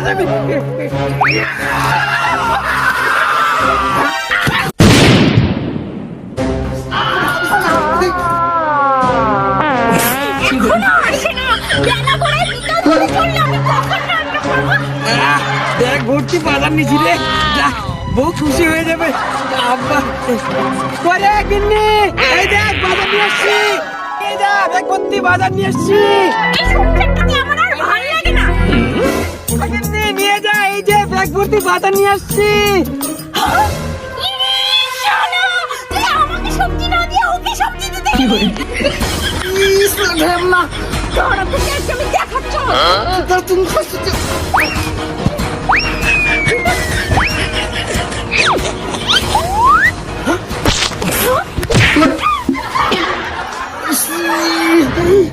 যাবে। দেখ ভর্তি বাজার নিছি রে, বউ খুশি হয়ে যাবে। আব্বা করে কিন্নি, এই দেখ বাজার নিয়ে আসছি, এই দেখ ভর্তি বাজার নিয়ে আসছি। নিয়ে যা, এই যে ব্যাগ ভর্তি বাজার নিয়ে আসছি।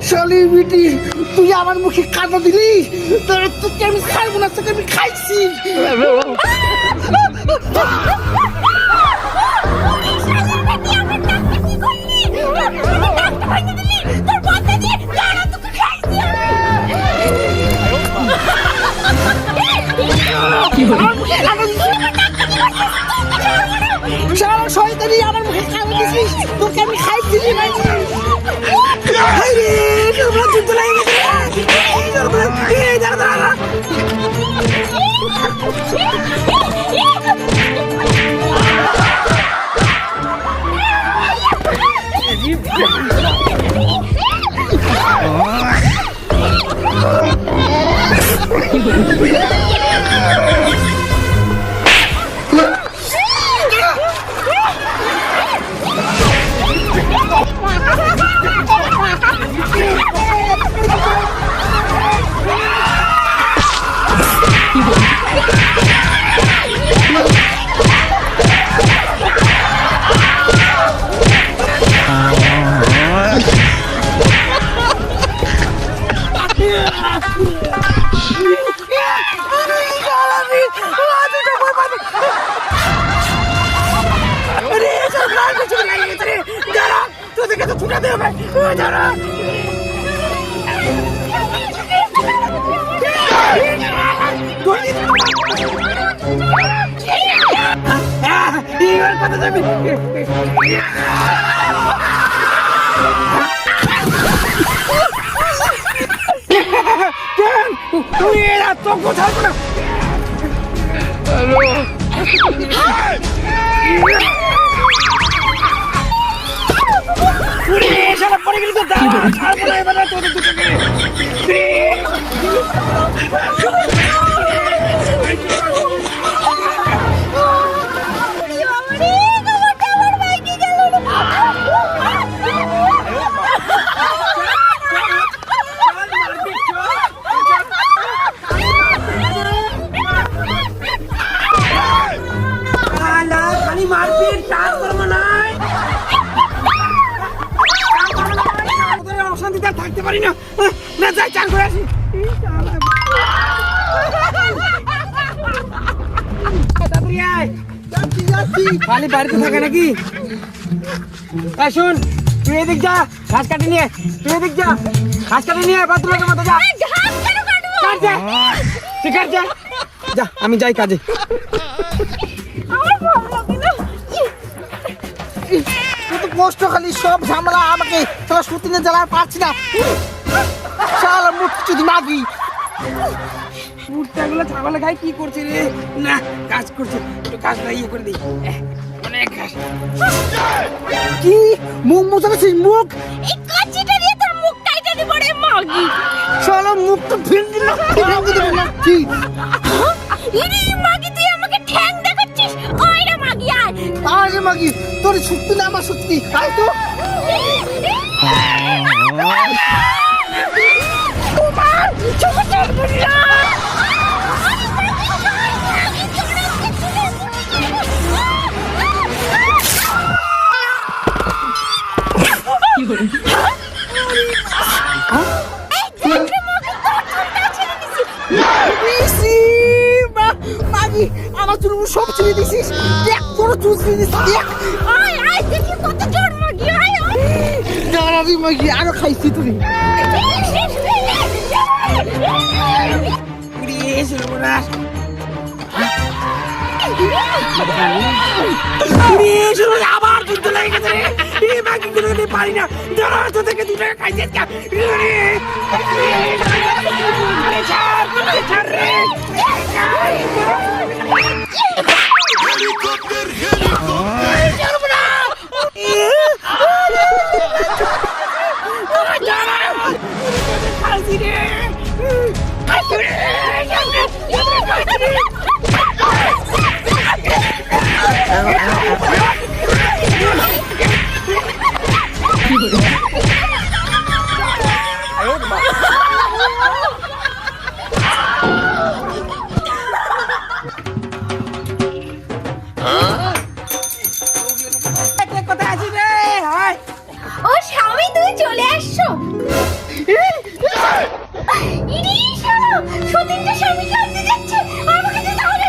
শালি বিটি, তুই আমার মুখে কাঁটা দিলি, তোকে আমি খাইবো না, তোকে আমি খাইছি। শয়তানি আমার মুখে কাঁটা দিছিস, তোকে আমি খাইছি। তুই এরা তো কোথাও না। হ্যালো পড়ে গেলি তো তোদের দুটোকে। থাকতে পারি না, না যাই চান করে আসি। খালি বাড়িতে থাকে নাকি? শোন, তুই এদিক যা, ঘাস কাটি নিয়ে, তুই এদিক যা, ঘাস কাটি নিয়ে বাথরুমের মতো যা। ঠিক আছে, যা, আমি যাই কাজে। কষ্ট খালি সব ঝামেলা আমাকে, তোরা সুতিনে জ্বালার পারছি না। শালা মুখ যদি মাগি মুখটাগুলো ছাগলে খাই কি করছে রে? না কাজ করছে, একটু কাজ না ইয়ে করে দিই। অনেক ঘাস। কি মুখ মুছাচ্ছিস? মুখ এই কাঁচিটা দিয়ে তোর মুখ কাইটা দিব রে মাগি। শালা মুখ তো ফেল দিল, ভেঙে দিল না কি? ইরে মাগি, তুই আমাকে ঠ্যাং দেখাচ্ছিস? ওই রে মাগি, আয় আরে মাগি, তোর সত্যি না আমার সত্যি, আয় তো। কুমার চুপ চুপ বুড়া। আমার চুল সব ছিঁড়ে দিছিস, দেখ পুরো চুল ছিঁড়ে দিছিস, দেখ। আয় আয় দেখি কত জোর মাগি, আয় আয়। দাঁড়াবি মাগি, আরো খাইছি তুই। সর্বনাশ আবার যুদ্ধ লেগে গেছে রে এই বাকি গুলো নিয়ে পারি না ধরো তো থেকে 2 টাকা খাইছে কোথায় আছিস রে হায় ও স্বামী তুমি চলে আসছো ইনি শোনো সতীনটা স্বামী কাঁদতে যাচ্ছে আমাকে যেতে হবে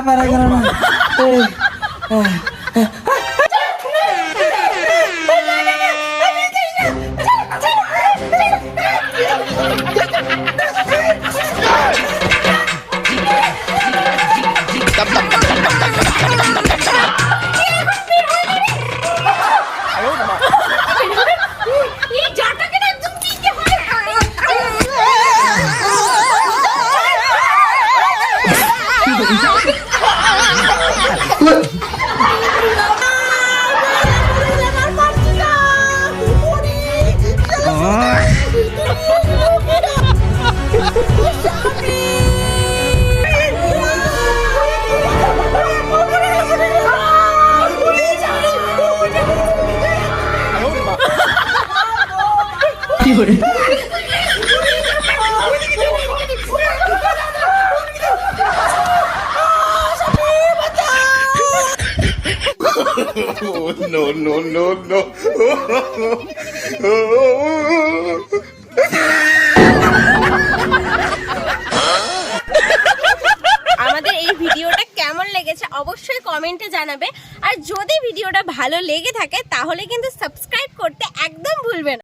para gana no. আমাদের এই ভিডিওটা কেমন লেগেছে অবশ্যই কমেন্টে জানাবে আর যদি ভিডিওটা ভালো লেগে থাকে তাহলে কিন্তু সাবস্ক্রাইব করতে একদম ভুলবে না।